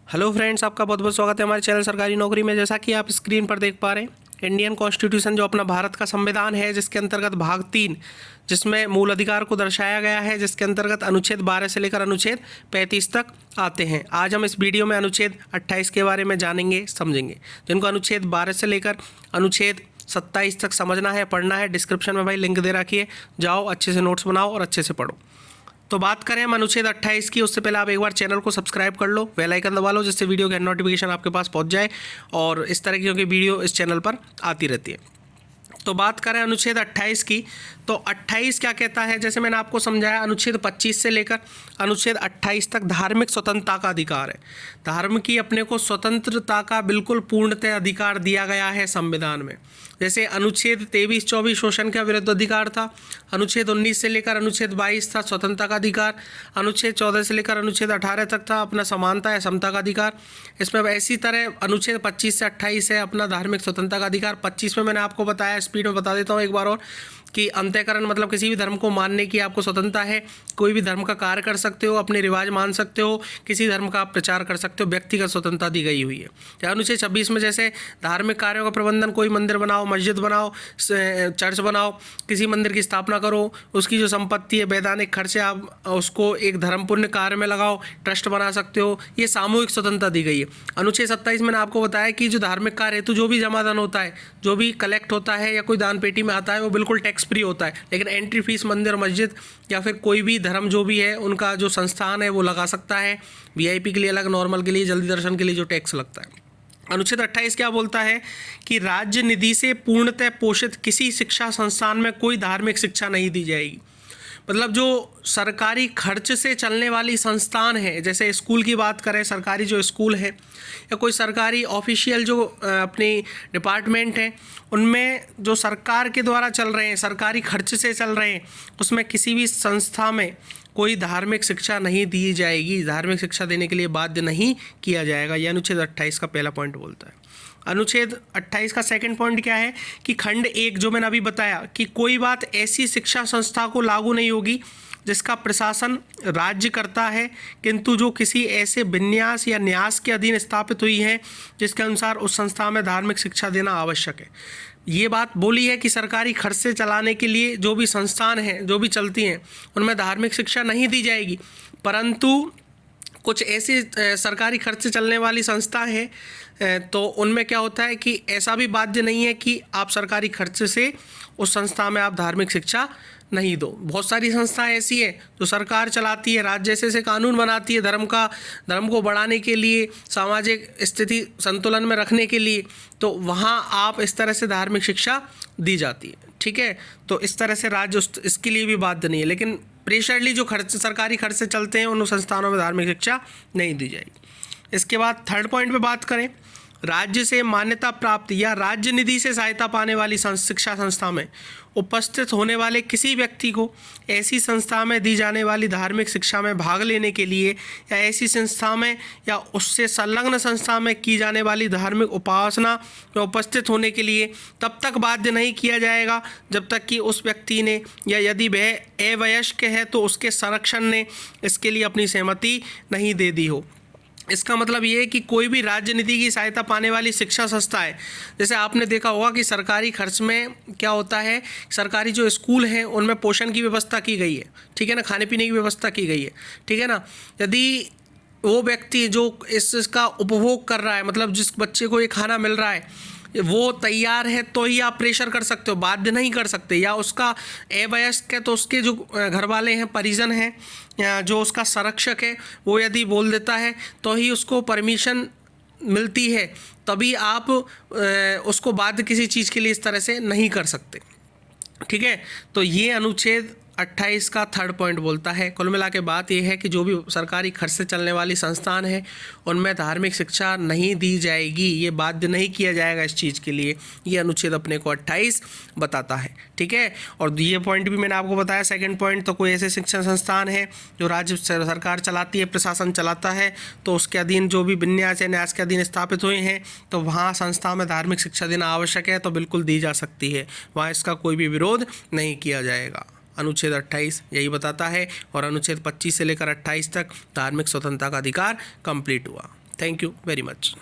Hello friends, आपका बहुत बहुत स्वागत है हमारे चैनल सरकारी नौकरी में। जैसा कि आप स्क्रीन पर देख पा रहे हैं, इंडियन कॉन्स्टिट्यूशन जो अपना भारत का संविधान है, जिसके अंतर्गत भाग 3 जिसमें मूल अधिकार को दर्शाया गया है, जिसके अंतर्गत अनुच्छेद 12 से लेकर अनुच्छेद 35 तक आते हैं। आज हम इस वीडियो में अनुच्छेद 28 के बारे में जानेंगे समझेंगे। जिनको अनुच्छेद 12 से लेकर अनुच्छेद 27 तक समझना है, पढ़ना है, डिस्क्रिप्शन में भाई लिंक दे रखी है, जाओ अच्छे से नोट्स बनाओ और अच्छे से पढ़ो। तो बात करें हम अनुच्छेद 28 की, उससे पहले आप एक बार चैनल को सब्सक्राइब कर लो, बेल आइकन दबा लो, जिससे वीडियो की नोटिफिकेशन आपके पास पहुंच जाए और इस तरह की वीडियो इस चैनल पर आती रहती है। तो बात करें अनुच्छेद 28 की, तो 28 क्या कहता है, जैसे मैंने आपको समझाया, अनुच्छेद 25 से लेकर अनुच्छेद 28 तक धार्मिक स्वतंत्रता का अधिकार है। धर्म की अपने को स्वतंत्रता का बिल्कुल पूर्णतः अधिकार दिया गया है संविधान में। जैसे अनुच्छेद 23-24 शोषण के विरुद्ध अधिकार था, अनुच्छेद 19 से लेकर अनुच्छेद 22 था स्वतंत्रता का अधिकार, अनुच्छेद 14 से लेकर अनुच्छेद 18 तक था अपना समानता या समता का अधिकार। इसमें इसी तरह अनुच्छेद 25 से 28 है अपना धार्मिक स्वतंत्रता का अधिकार। 25 में मैंने आपको बताया, स्पीड में बता देता हूँ एक बार और, कि अंतःकरण मतलब किसी भी धर्म को मानने की आपको स्वतंत्रता है। कोई भी धर्म का कार्य कर सकते हो, अपने रिवाज मान सकते हो, किसी धर्म का आप प्रचार कर सकते हो, व्यक्तिगत स्वतंत्रता दी गई हुई है। अनुच्छेद 26 में जैसे धार्मिक कार्यों का प्रबंधन, कोई मंदिर बनाओ, मस्जिद बनाओ, चर्च बनाओ, किसी मंदिर की स्थापना करो, उसकी जो संपत्ति है, वैधानिक खर्चे आप उसको एक धर्म पुण्य कार्य में लगाओ, ट्रस्ट बना सकते हो, ये सामूहिक स्वतंत्रता दी गई है। अनुच्छेद 27 मैंने आपको बताया कि जो धार्मिक कार्य हेतु जो भी जमादान होता है, जो भी कलेक्ट होता है या कोई दान पेटी में आता है, वो बिल्कुल टैक्स फ्री होता है, लेकिन एंट्री फीस मंदिर मस्जिद या फिर कोई भी धर्म जो भी है उनका जो संस्थान है वो लगा सकता है। वीआईपी के लिए अलग, नॉर्मल के लिए, जल्दी दर्शन के लिए जो टैक्स लगता है। अनुच्छेद 28 क्या बोलता है कि राज्य निधि से पूर्णतः पोषित किसी शिक्षा संस्थान में कोई धार्मिक शिक्षा नहीं दी जाएगी। मतलब जो सरकारी खर्च से चलने वाली संस्थान है, जैसे स्कूल की बात करें, सरकारी जो स्कूल है या कोई सरकारी ऑफिशियल जो अपनी डिपार्टमेंट है, उनमें जो सरकार के द्वारा चल रहे हैं, सरकारी खर्च से चल रहे हैं, उसमें किसी भी संस्था में कोई धार्मिक शिक्षा नहीं दी जाएगी, धार्मिक शिक्षा देने के लिए बाध्य नहीं किया जाएगा। यह अनुच्छेद 28 का पहला पॉइंट बोलता है। अनुच्छेद 28 का सेकंड पॉइंट क्या है कि खंड 1 जो मैंने अभी बताया कि कोई बात ऐसी शिक्षा संस्था को लागू नहीं होगी जिसका प्रशासन राज्य करता है, किंतु जो किसी ऐसे विन्यास या न्यास के अधीन स्थापित हुई है जिसके अनुसार उस संस्था में धार्मिक शिक्षा देना आवश्यक है। ये बात बोली है कि सरकारी खर्च से चलाने के लिए जो भी संस्थान हैं, जो भी चलती हैं, उनमें धार्मिक शिक्षा नहीं दी जाएगी, परंतु कुछ ऐसी सरकारी खर्च से चलने वाली संस्था है तो उनमें क्या होता है कि ऐसा भी बाध्य नहीं है कि आप सरकारी खर्च से उस संस्था में आप धार्मिक शिक्षा नहीं दो। बहुत सारी संस्थाएं ऐसी है जो सरकार चलाती है, राज्य जैसे कानून बनाती है धर्म को बढ़ाने के लिए, सामाजिक स्थिति संतुलन में रखने के लिए, तो वहाँ आप इस तरह से धार्मिक शिक्षा दी जाती है। ठीक है, तो इस तरह से राज्य इसके लिए भी बाध्य नहीं है, लेकिन प्रेशरली जो सरकारी खर्च से चलते हैं उन संस्थानों में धार्मिक शिक्षा नहीं दी जाएगी। इसके बाद थर्ड पॉइंट पे बात करें, राज्य से मान्यता प्राप्त या राज्य निधि से सहायता पाने वाली शिक्षा संस्था में उपस्थित होने वाले किसी व्यक्ति को ऐसी संस्था में दी जाने वाली धार्मिक शिक्षा में भाग लेने के लिए या ऐसी संस्था में या उससे संलग्न संस्था में की जाने वाली धार्मिक उपासना में उपस्थित होने के लिए तब तक बाध्य नहीं किया जाएगा जब तक कि उस व्यक्ति ने या यदि वह अवयस्क है तो उसके संरक्षण ने इसके लिए अपनी सहमति नहीं दे दी हो। इसका मतलब ये है कि कोई भी राज्य निधि की सहायता पाने वाली शिक्षा संस्था है, जैसे आपने देखा होगा कि सरकारी खर्च में क्या होता है, सरकारी जो स्कूल हैं उनमें पोषण की व्यवस्था की गई है, ठीक है ना, खाने पीने की व्यवस्था की गई है, ठीक है ना। यदि वो व्यक्ति जो इसका उपभोग कर रहा है, मतलब जिस बच्चे को ये खाना मिल रहा है वो तैयार है तो ही आप प्रेशर कर सकते हो, बाध्य नहीं कर सकते। या उसका अवयस्क है तो उसके जो घर वाले हैं, परिजन हैं, या जो उसका संरक्षक है, वो यदि बोल देता है तो ही उसको परमिशन मिलती है, तभी आप उसको बाध्य किसी चीज़ के लिए इस तरह से नहीं कर सकते। ठीक है, तो ये अनुच्छेद 28 का थर्ड पॉइंट बोलता है। कुल मिला के बात यह है कि जो भी सरकारी खर्च से चलने वाली संस्थान है उनमें धार्मिक शिक्षा नहीं दी जाएगी, ये बाध्य नहीं किया जाएगा इस चीज़ के लिए, ये अनुच्छेद अपने को 28 बताता है। ठीक है, और ये पॉइंट भी मैंने आपको बताया सेकंड पॉइंट, तो कोई ऐसे शिक्षण संस्थान है जो राज्य सरकार चलाती है, प्रशासन चलाता है, तो उसके अधीन जो भी विन्यास या न्यास के अधीन स्थापित हुए हैं तो वहाँ संस्था में धार्मिक शिक्षा देना आवश्यक है, तो बिल्कुल दी जा सकती है, वहाँ इसका कोई भी विरोध नहीं किया जाएगा। अनुच्छेद 28 यही बताता है, और अनुच्छेद 25 से लेकर 28 तक धार्मिक स्वतंत्रता का अधिकार कंप्लीट हुआ। Thank you very much.